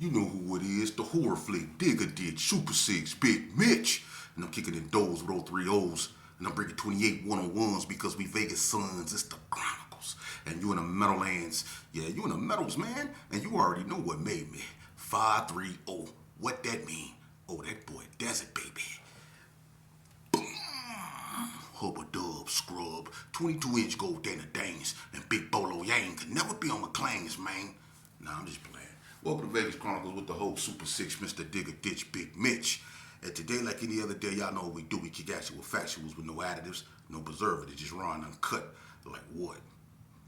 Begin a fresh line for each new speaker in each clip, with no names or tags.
You know who it is, the horror flick, Digger Ditch, Super Six, Big Mitch. And I'm kicking in doors with all three O's. And I'm breaking 28 one-on-ones because we Vegas sons. It's the Chronicles. And you in the Meadowlands. Yeah, you in the Meadows, man. And you already know what made me. 530. What that mean? Oh, that boy Desert, baby. Hubba Dub, Scrub, 22-inch gold Dana Danes, and Big Bolo Yang could never be on my claims, man. Nah, I'm just playing. Welcome to Vegas Chronicles with the whole Super Six, Mr. Digger Ditch, Big Mitch. And today, like any other day, y'all know what we do. We kick actual factuals with no additives, no preservatives, just raw and uncut. Like what?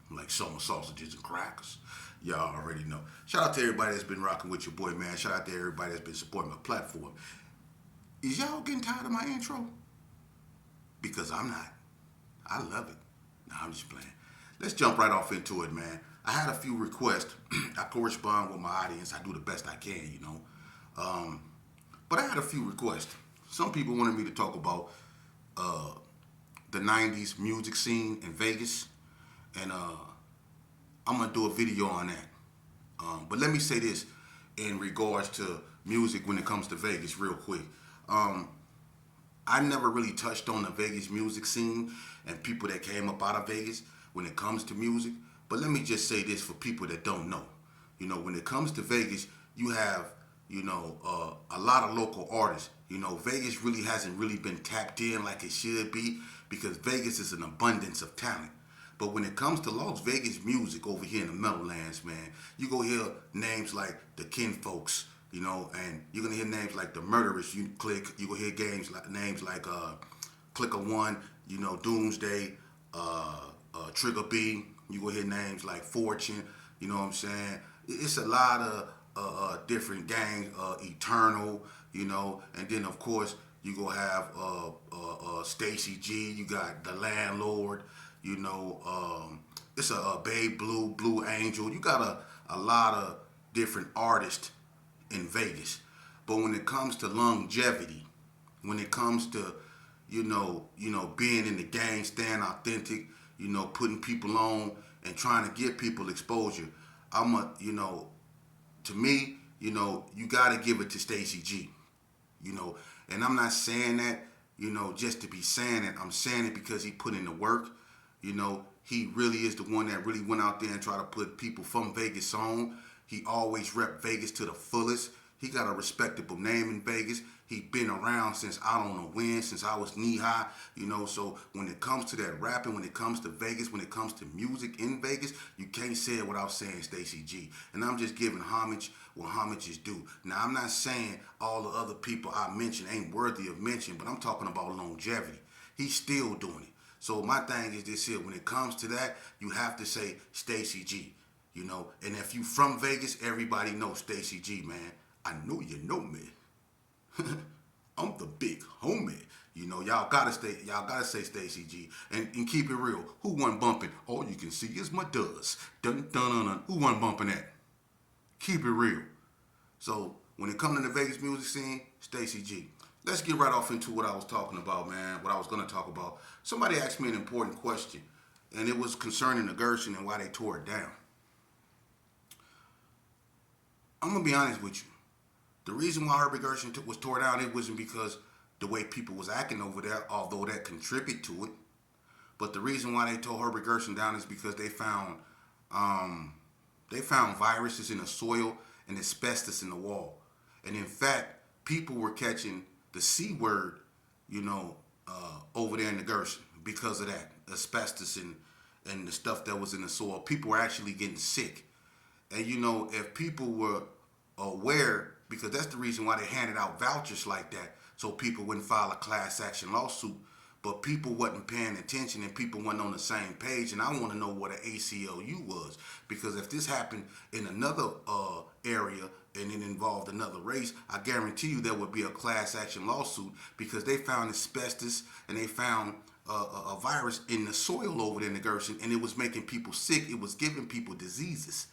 Like summer sausages and crackers. Y'all already know. Shout out to everybody that's been rocking with your boy, man. Shout out to everybody that's been supporting my platform. Is y'all getting tired of my intro? Because I'm not. I love it. Nah, I'm just playing. Let's jump right off into it, man. I had a few requests. I correspond with my audience. I do the best I can, you know. But I had a few requests. Some people wanted me to talk about the 90s music scene in Vegas. And I'm going to do a video on that. But let me say this in regards to music when it comes to Vegas real quick. I never really touched on the Vegas music scene and people that came up out of Vegas when it comes to music. But let me just say this for people that don't know. You know, when it comes to Vegas, you have, you know, a lot of local artists. You know, Vegas really hasn't really been tapped in like it should be because Vegas is an abundance of talent. But when it comes to Las Vegas music over here in the Meadowlands, man, you go hear names like the Kinfolks, you know, and you're gonna hear names like the Murderers. You gonna hear names like Clicker One, you know, Doomsday, Trigger B. You gonna hear names like Fortune. You know what I'm saying? It's a lot of different gangs. Eternal, you know, and then of course you gonna have Stacy G. You got the Landlord. You know, it's a Babe Blue, Blue Angel. You got a lot of different artists in Vegas. But when it comes to longevity, when it comes to, you know, being in the game, staying authentic, you know, putting people on and trying to give people exposure, to me, you know, you got to give it to Stacy G, you know. And I'm not saying that, you know, just to be saying it. I'm saying it because he put in the work. You know, he really is the one that really went out there and tried to put people from Vegas on. He always rep Vegas to the fullest. He got a respectable name in Vegas. He been around since I don't know when, since I was knee high, you know. So when it comes to that rapping, when it comes to Vegas, when it comes to music in Vegas, you can't say it without saying Stacy G. And I'm just giving homage where homage is due. Now, I'm not saying all the other people I mentioned ain't worthy of mention, but I'm talking about longevity. He's still doing it. So my thing is this here, when it comes to that, you have to say Stacy G, you know. And if you from Vegas, everybody knows Stacy G, man. I know you know me. I'm the big homie. You know, y'all gotta say Stacy G. And keep it real. Who wasn't bumping? All you can see is my does. Dun dun dun dun. Who wasn't bumping that? Keep it real. So when it comes to the Vegas music scene, Stacy G. Let's get right off into what I was talking about, man. What I was gonna talk about. Somebody asked me an important question, and it was concerning the Gerson and why they tore it down. I'm gonna be honest with you. The reason why Herbie Gerson was tore down, it wasn't because the way people was acting over there, although that contributed to it. But the reason why they tore Herbie Gerson down is because they found viruses in the soil and asbestos in the wall. And in fact, people were catching the C word, you know, over there in the Gerson because of that asbestos and the stuff that was in the soil. People were actually getting sick. And you know, if people were aware, because that's the reason why they handed out vouchers like that, so people wouldn't file a class action lawsuit. But people wasn't paying attention and people weren't on the same page. And I want to know what an ACLU was, because if this happened in another area and it involved another race, I guarantee you there would be a class action lawsuit, because they found asbestos and they found a virus in the soil over there in the Gerson, and it was making people sick. It was giving people diseases.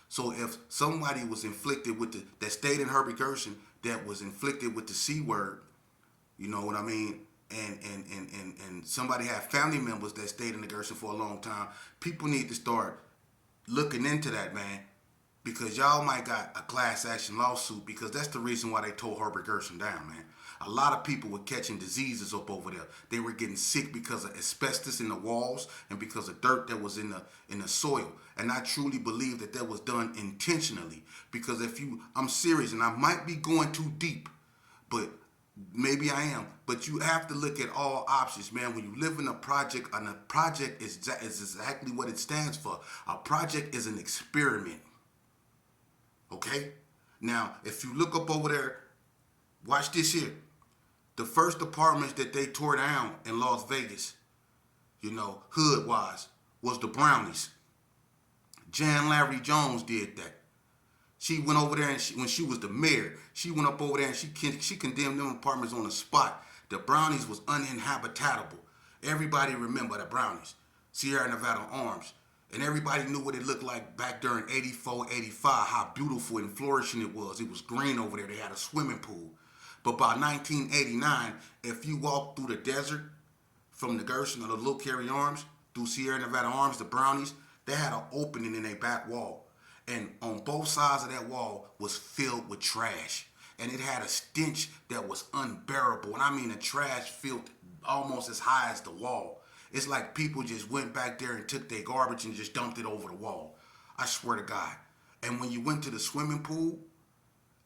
So if somebody was inflicted with that stayed in Herbie Gerson, that was inflicted with the C word, you know what I mean? And somebody had family members that stayed in the Gerson for a long time, people need to start looking into that, man. because y'all might got a class action lawsuit because that's the reason why they tore Herbert Gerson down, man. A lot of people were catching diseases up over there. They were getting sick because of asbestos in the walls and because of dirt that was in the soil. And I truly believe that that was done intentionally. Because I'm serious, and I might be going too deep, but maybe I am. But you have to look at all options, man. When you live in a project, and a project is exactly what it stands for. A project is an experiment. Okay? Now, if you look up over there, watch this here. The first apartments that they tore down in Las Vegas, hood-wise, was the Brownies. Jan Larry Jones did that. She went over there, and when she was the mayor, she went up over there and she condemned them apartments on the spot. The Brownies was uninhabitable. Everybody remember the Brownies, Sierra Nevada Arms. And everybody knew what it looked like back during 84, 85, how beautiful and flourishing it was. It was green over there. They had a swimming pool. But by 1989, if you walk through the desert from the Gerson or the Little Carry Arms, through Sierra Nevada Arms, the Brownies, they had an opening in their back wall. And on both sides of that wall was filled with trash. And it had a stench that was unbearable. And I mean the trash filled almost as high as the wall. It's like people just went back there and took their garbage and just dumped it over the wall. I swear to God. And when you went to the swimming pool,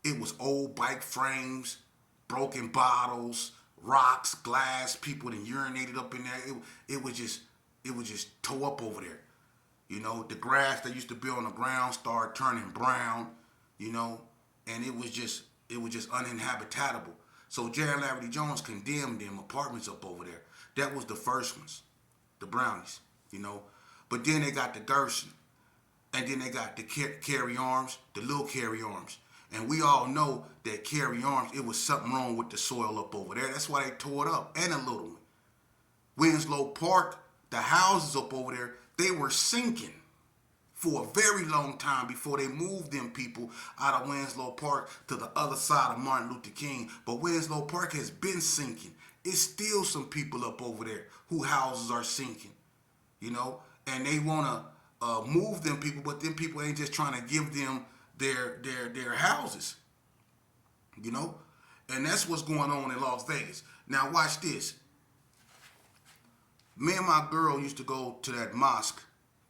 it was old bike frames, broken bottles, rocks, glass, people that urinated up in there. It was just tore up over there. The grass that used to be on the ground started turning brown, and it was just uninhabitable. So Jerry Larry Jones condemned them apartments up over there. That was the first ones, the Brownies, But then they got the Gerson, and then they got the Carry Arms, the Little Carry Arms. And we all know that Carry Arms, it was something wrong with the soil up over there. That's why they tore it up, and a little one. Winslow Park, the houses up over there, they were sinking for a very long time before they moved them people out of Winslow Park to the other side of Martin Luther King. But Winslow Park has been sinking. It's still some people up over there whose houses are sinking, and they want to move them people, but them people ain't just trying to give them their houses, and that's what's going on in Las Vegas. Now watch this. Me and my girl used to go to that mosque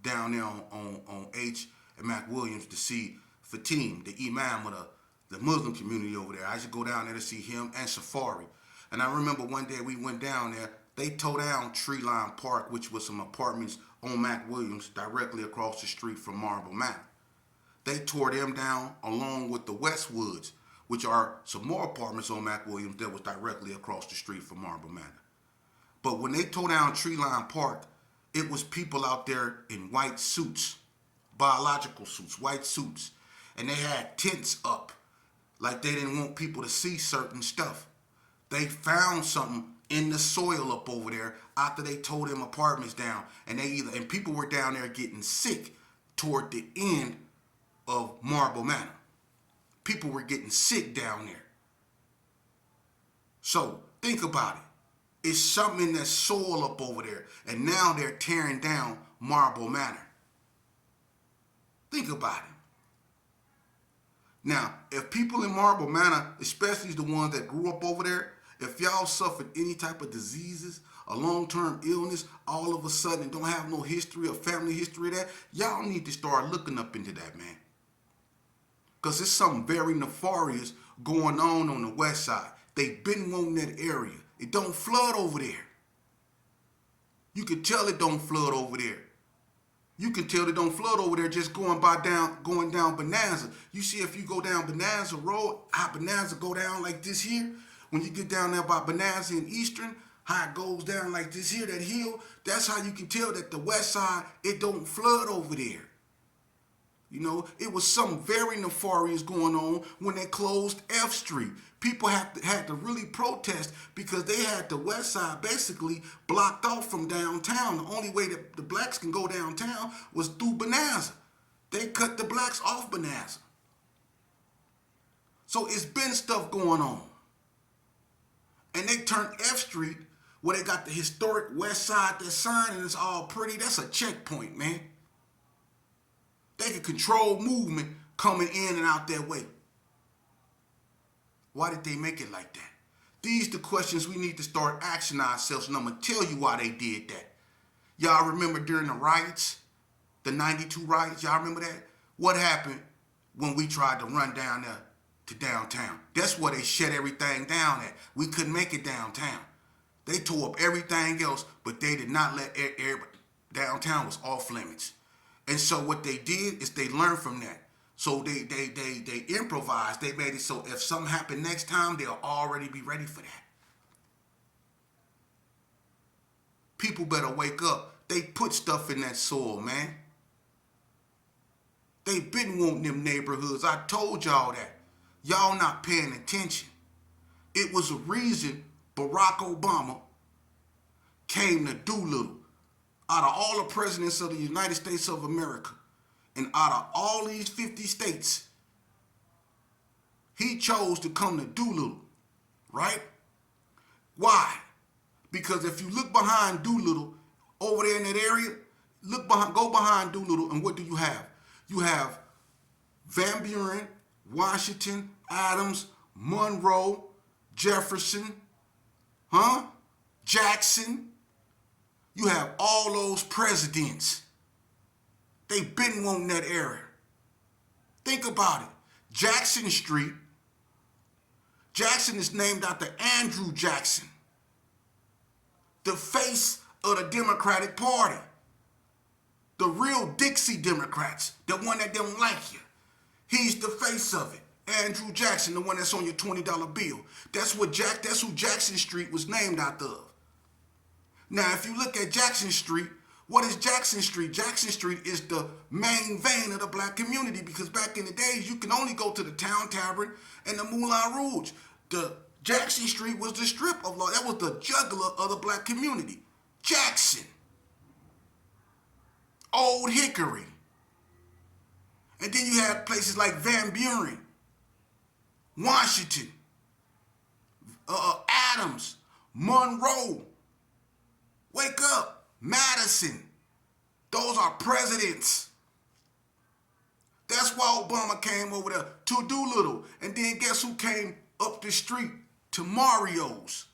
down there on H and Mac Williams to see Fatim, the imam of the Muslim community over there. I used to go down there to see him and Safari. And I remember one day we went down there, they tore down Treeline Park, which was some apartments on Mac Williams directly across the street from Marble Manor. They tore them down along with the Westwoods, which are some more apartments on Mac Williams that was directly across the street from Marble Manor. But when they tore down Treeline Park, it was people out there in white suits, biological suits, white suits. And they had tents up like they didn't want people to see certain stuff. They found something in the soil up over there after they tore them apartments down. And people were down there getting sick toward the end of Marble Manor. People were getting sick down there. So think about it. It's something in that soil up over there. And now they're tearing down Marble Manor. Think about it. Now, if people in Marble Manor, especially the ones that grew up over there, if y'all suffered any type of diseases, a long-term illness, all of a sudden and don't have no history or family history of that, y'all need to start looking up into that, man. Because there's something very nefarious going on the west side. They've been wanting that area. It don't flood over there. You can tell it don't flood over there. You can tell it don't flood over there just going down Bonanza. You see if you go down Bonanza Road, how Bonanza go down like this here. When you get down there by Bonanza and Eastern, how it goes down like this here, that hill, that's how you can tell that the west side, it don't flood over there. It was something very nefarious going on when they closed F Street. People had to really protest because they had the west side basically blocked off from downtown. The only way that the blacks can go downtown was through Bonanza. They cut the blacks off Bonanza. So it's been stuff going on. And they turned F Street, where they got the historic west side, that sign, and it's all pretty. That's a checkpoint, man. They could control movement coming in and out that way. Why did they make it like that? These the questions we need to start asking ourselves, and I'm going to tell you why they did that. Y'all remember during the riots, the 92 riots, y'all remember that? What happened when we tried to run down there to downtown? That's where they shut everything down at. We couldn't make it downtown. They tore up everything else, but they did not let everybody. Downtown was off limits. And so what they did is they learned from that. So they improvised. They made it so if something happened next time, they'll already be ready for that. People better wake up. They put stuff in that soil, man. They been wanting them neighborhoods. I told y'all that. Y'all not paying attention. It was a reason Barack Obama came to Doolittle. Out of all the presidents of the United States of America, and out of all these 50 states, he chose to come to Doolittle, right? Why? Because if you look behind Doolittle, over there in that area, go behind Doolittle, and what do you have? You have Van Buren, Washington, Adams, Monroe, Jefferson, Jackson. You have all those presidents. They've been wanting that area. Think about it. Jackson Street. Jackson is named after Andrew Jackson, the face of the Democratic Party. The real Dixie Democrats, the one that don't like you. He's the face of it. Andrew Jackson, the one that's on your $20 bill. That's who Jackson Street was named after. Now, if you look at Jackson Street, what is Jackson Street? Jackson Street is the main vein of the black community, because back in the days, you can only go to the Town Tavern and the Moulin Rouge. The Jackson Street was the strip of law. That was the jugular of the black community. Jackson. Old Hickory. And then you had places like Van Buren, Washington, Adams, Monroe. Wake up, Madison. Those are presidents. That's why Obama came over there to Doolittle. And then guess who came up the street to Mario's?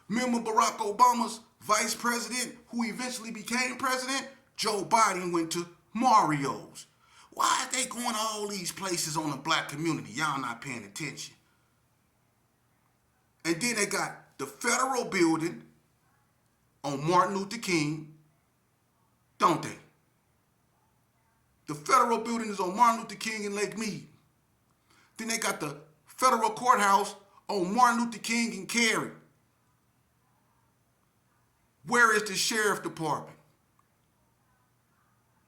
Remember Barack Obama's vice president, who eventually became president? Joe Biden went to Mario's. Why are they going to all these places on the black community? Y'all not paying attention. And then they got the federal building on Martin Luther King, don't they? The federal building is on Martin Luther King and Lake Mead. Then they got the federal courthouse on Martin Luther King and Cary. Where is the sheriff department?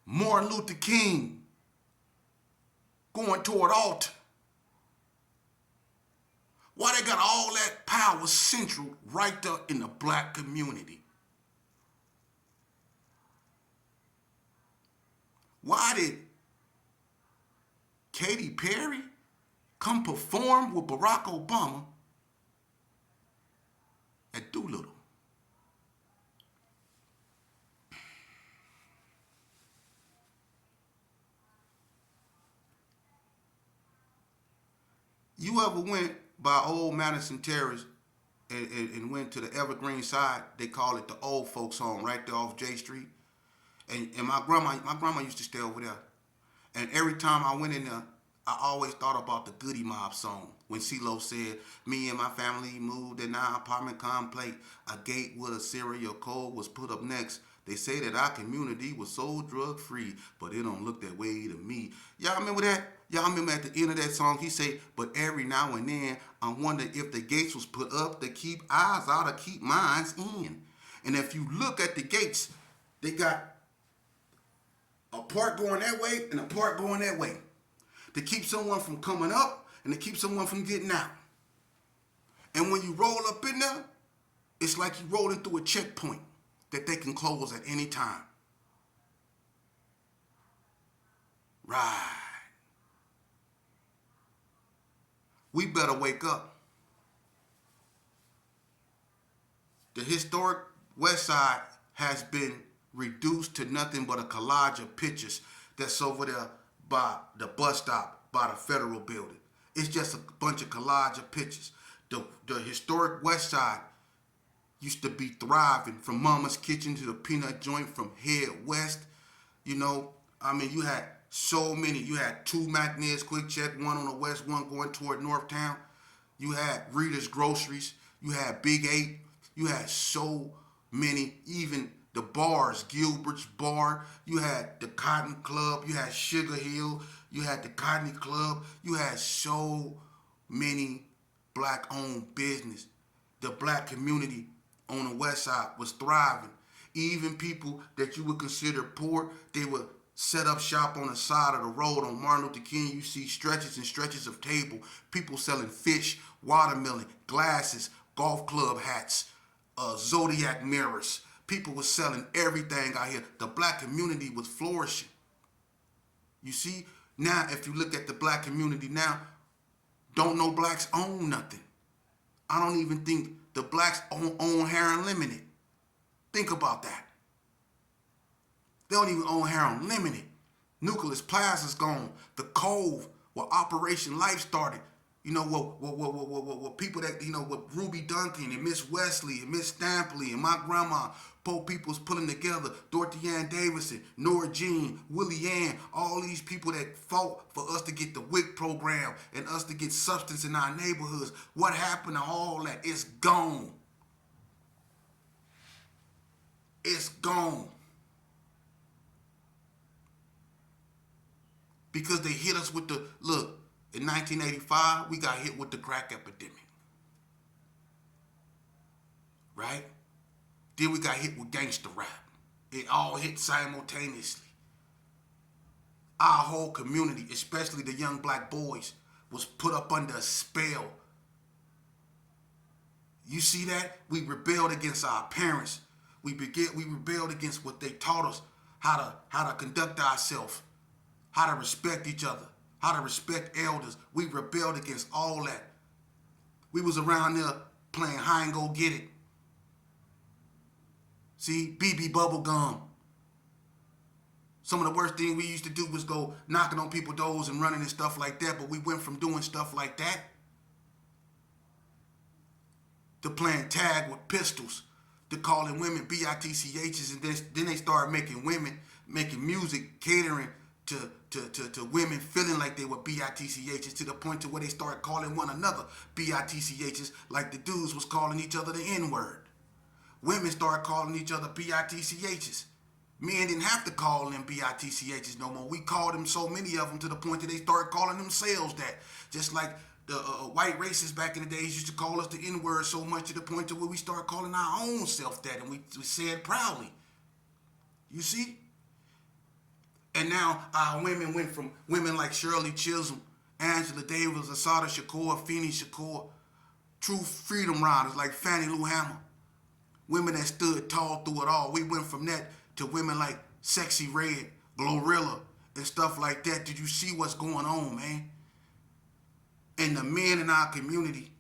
Martin Luther King, going toward Alton. Why they got all that power central right there in the black community? Why did Katy Perry come perform with Barack Obama at Doolittle? You ever went by Old Madison Terrace and went to the Evergreen side? They call it the old folks home right there off J Street. And my grandma used to stay over there. And every time I went in there, I always thought about the Goody Mob song. When CeeLo said, me and my family moved in our apartment complex. A gate with a serial code was put up next. They say that our community was so drug-free, but it don't look that way to me. Y'all remember that? Y'all remember at the end of that song, he said, but every now and then, I wonder if the gates was put up to keep eyes out or keep minds in. And if you look at the gates, they got a part going that way and a part going that way, to keep someone from coming up and to keep someone from getting out. And when you roll up in there, it's like you rolling through a checkpoint that they can close at any time. Right. We better wake up. The historic West Side has been reduced to nothing but a collage of pictures that's over there by the bus stop by the federal building. It's just a bunch of collage of pictures. The historic West Side used to be thriving, from Mama's Kitchen to the Peanut Joint, from Head West. You know, I mean, you had so many. You had two McNair's Quick Check, one on the west, one going toward Northtown. You had Rita's Groceries. You had Big 8. You had so many, even the bars, Gilbert's Bar. You had the Cotton Club. You had Sugar Hill. You had the Cotton Club. You had so many black-owned business. The black community on the west side was thriving. Even people that you would consider poor, they would set up shop on the side of the road on Martin Luther King. You see stretches and stretches of table, people selling fish, watermelon, glasses, golf club hats, Zodiac mirrors. People were selling everything out here. The black community was flourishing. You see, now if you look at the black community now, don't know blacks own nothing. I don't even think the blacks own Hair Unlimited. Think about that. They don't even own Hair Unlimited. Nucleus Plaza's gone. The Cove, where Operation Life started. You know, what people that, you know, with Ruby Duncan and Miss Wesley and Miss Stampley and my grandma, Pope People's pulling together, Dorothy Ann Davidson, Nora Jean, Willie Ann, all these people that fought for us to get the WIC program and us to get substance in our neighborhoods. What happened to all that? It's gone. It's gone. Because they hit us with the, look, in 1985, we got hit with the crack epidemic. Right? Then we got hit with gangster rap. It all hit simultaneously. Our whole community, especially the young black boys, was put up under a spell. You see that? We rebelled against our parents. We rebelled against what they taught us, how to conduct ourselves, how to respect each other, how to respect elders. We rebelled against all that. We was around there playing hide and go get it. See, BB Bubblegum. Some of the worst thing we used to do was go knocking on people's doors and running and stuff like that, but we went from doing stuff like that to playing tag with pistols, to calling women BITCHs, and then they started making music catering to women feeling like they were BITCHs, to the point to where they started calling one another BITCHs, like the dudes was calling each other the N-word. Women started calling each other BITCHs. Men didn't have to call them BITCHs no more. We called them, so many of them, to the point that they started calling themselves that. Just like the white racists back in the days used to call us the N-word so much, to the point to where we started calling our own self that, and we say it proudly. You see? And now our women went from women like Shirley Chisholm, Angela Davis, Asada Shakur, Feeny Shakur, true freedom riders like Fannie Lou Hamer. Women that stood tall through it all. We went from that to women like Sexy Red, Glorilla, and stuff like that. Did you see what's going on, man? And the men in our community,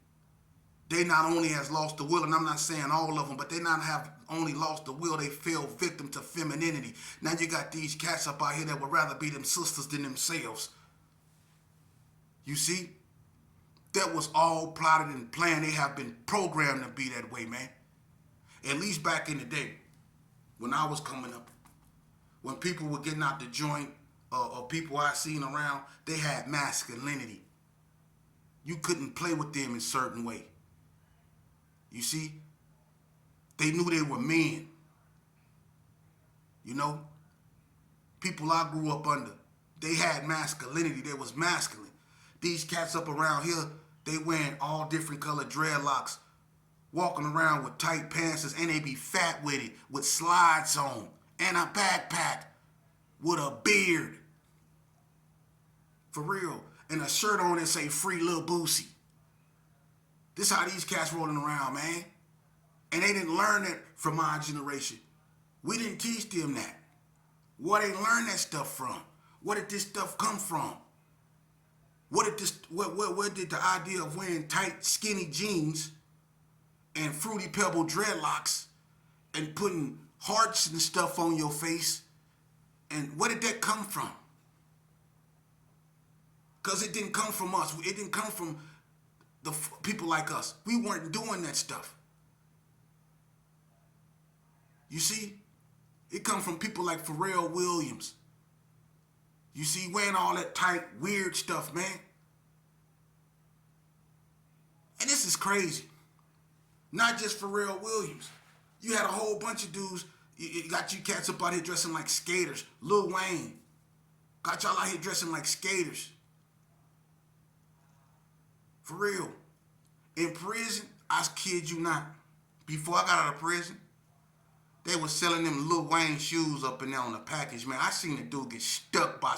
they not only has lost the will, and I'm not saying all of them, but they not have only lost the will, they fell victim to femininity. Now you got these cats up out here that would rather be them sisters than themselves. You see? That was all plotted and planned. They have been programmed to be that way, man. At least back in the day, when I was coming up, when people were getting out the joint, or people I seen around, they had masculinity. You couldn't play with them in a certain way. You see? They knew they were men. You know? People I grew up under, they had masculinity. They was masculine. These cats up around here, they wearing all different colored dreadlocks, walking around with tight pants, and they be fat with it, with slides on, and a backpack, with a beard. For real. And a shirt on that say Free Lil Boosie. This how these cats rolling around, man. And they didn't learn that from our generation. We didn't teach them that. Where they learn that stuff from? Where did this stuff come from? Where did the idea of wearing tight, skinny jeans and Fruity Pebble dreadlocks and putting hearts and stuff on your face, and where did that come from? Because it didn't come from us. It didn't come from the people like us. We weren't doing that stuff. You see? It come from people like Pharrell Williams. You see, wearing all that tight, weird stuff, man. And this is crazy. Not just Pharrell Williams. You had a whole bunch of dudes. You got you cats up out here dressing like skaters. Lil Wayne. Got y'all out here dressing like skaters. For real. In prison, I kid you not. Before I got out of prison, they was selling them Lil Wayne shoes up in there on the package, man. I seen a dude get stuck by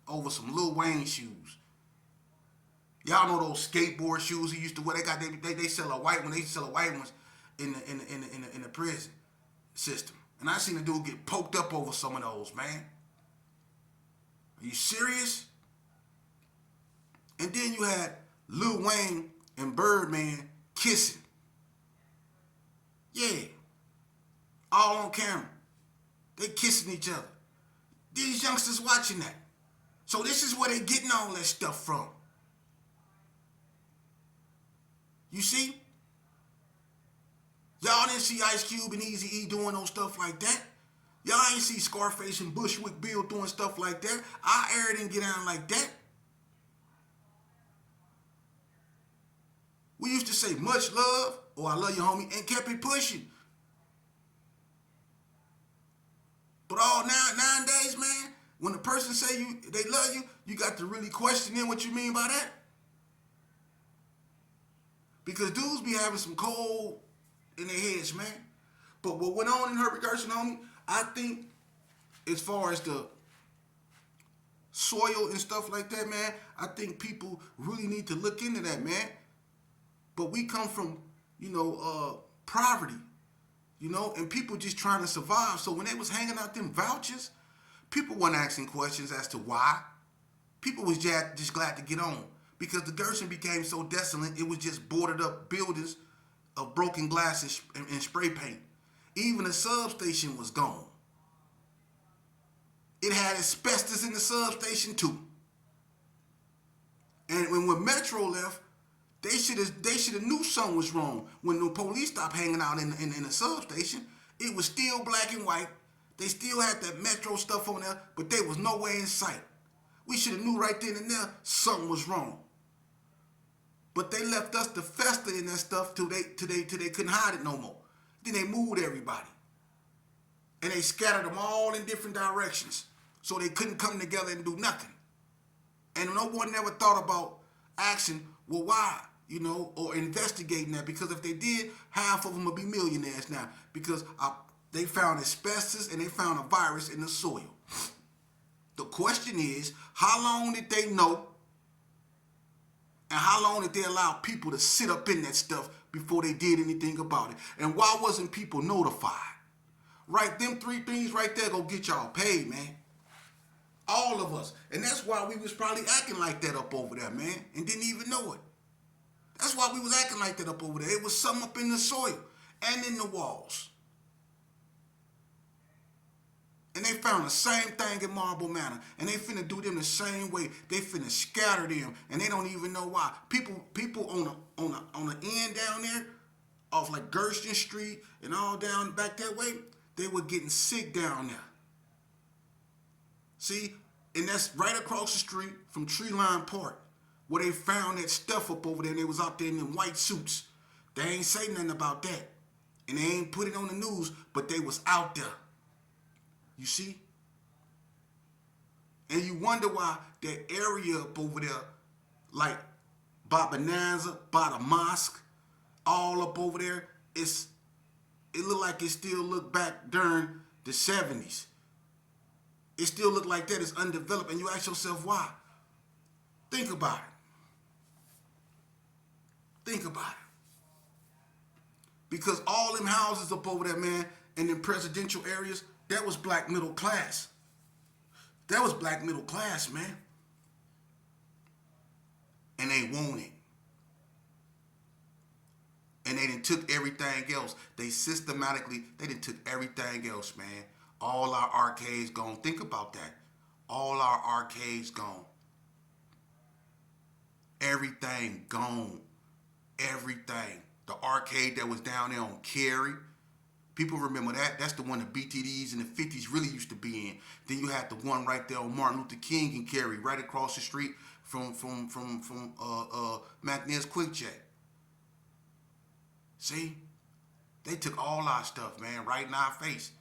over some Lil Wayne shoes. Y'all know those skateboard shoes he used to wear. They sell a white one. They sell a white ones in the prison system. And I seen a dude get poked up over some of those, man. Are you serious? And then you had Lil Wayne and Birdman kissing. Yeah. All on camera. They kissing each other. These youngsters watching that. So this is where they getting all that stuff from. You see? Y'all didn't see Ice Cube and Eazy-E doing no stuff like that. Y'all ain't see Scarface and Bushwick Bill doing stuff like that. Our era didn't get down like that. We used to say much love or I love you, homie, and kept it pushing. But all nowadays, man, when a person say they love you, you got to really question in what you mean by that. Because dudes be having some cold in their heads, man. But what went on in Herbert Gerson, homie, I think as far as the soil and stuff like that, man, I think people really need to look into that, man. But we come from, poverty, and people just trying to survive. So when they was handing out them vouchers, people weren't asking questions as to why. People was just glad to get on. Because the Gerson became so desolate, it was just boarded up buildings of broken glasses and spray paint. Even the substation was gone. It had asbestos in the substation too. And when Metro left, they should have knew something was wrong. When the police stopped hanging out in the substation, it was still black and white. They still had that Metro stuff on there, but they was nowhere in sight. We should have knew right then and there something was wrong. But they left us to fester in that stuff till they couldn't hide it no more. Then they moved everybody. And they scattered them all in different directions. So they couldn't come together and do nothing. And no one ever thought about asking, well, why? Or investigating that. Because if they did, half of them would be millionaires now. Because they found asbestos and they found a virus in the soil. The question is, how long did they know? And how long did they allow people to sit up in that stuff before they did anything about it? And why wasn't people notified? Right, them three things right there gonna get y'all paid, man. All of us. And that's why we was probably acting like that up over there, man, and didn't even know it. That's why we was acting like that up over there. It was something up in the soil and in the walls. And they found the same thing in Marble Manor. And they finna do them the same way. They finna scatter them. And they don't even know why. People on the end down there, off like Gerson Street and all down back that way, they were getting sick down there. See? And that's right across the street from Treeline Park, where they found that stuff up over there and they was out there in them white suits. They ain't say nothing about that. And they ain't put it on the news, but they was out there. You see? And you wonder why that area up over there, like by Bonanza, by the mosque, all up over there, it look like it still look back during the 70s. It still look like that. It's undeveloped. And you ask yourself why. Think about it. Think about it. Because all them houses up over there, man, in them presidential areas, that was black middle class. That was black middle class, man. And they want it. And they done took everything else. They done took everything else, man. All our arcades gone. Think about that. All our arcades gone. Everything gone. Everything. The arcade that was down there on Cary. People remember that. That's the one the BTDs in the 50s really used to be in. Then you had the one right there on Martin Luther King and Cary, right across the street from McNair's Quick Check. See? They took all our stuff, man, right in our face.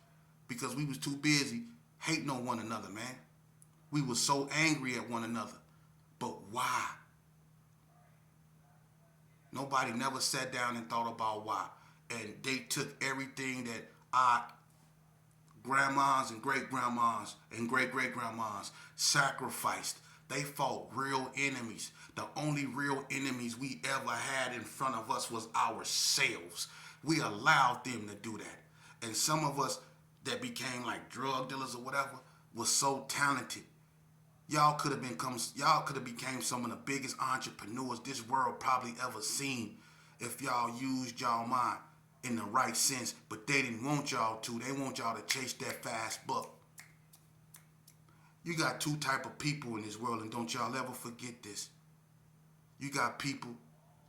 Because we was too busy hating on one another, man. We were so angry at one another. But why? Nobody never sat down and thought about why. And they took everything that our grandmas and great grandmas and great great grandmas sacrificed. They fought real enemies. The only real enemies we ever had in front of us was ourselves. We allowed them to do that. And some of us that became like drug dealers or whatever was so talented. Y'all could have became some of the biggest entrepreneurs this world probably ever seen if y'all used y'all mind in the right sense, but they didn't want y'all to. They want y'all to chase that fast buck. You got two type of people in this world, and don't y'all ever forget this. You got people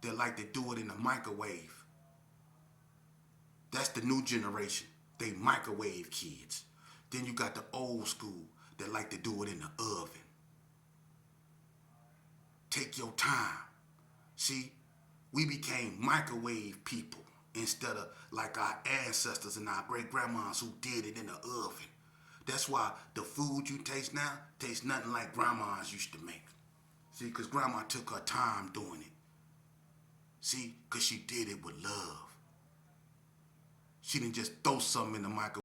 that like to do it in the microwave. That's the new generation. They microwave kids. Then you got the old school that like to do it in the oven. Take your time. See, we became microwave people instead of like our ancestors and our great grandmas who did it in the oven. That's why the food you taste now tastes nothing like grandma's used to make. See, because grandma took her time doing it. See, because she did it with love. She didn't just throw something in the microwave.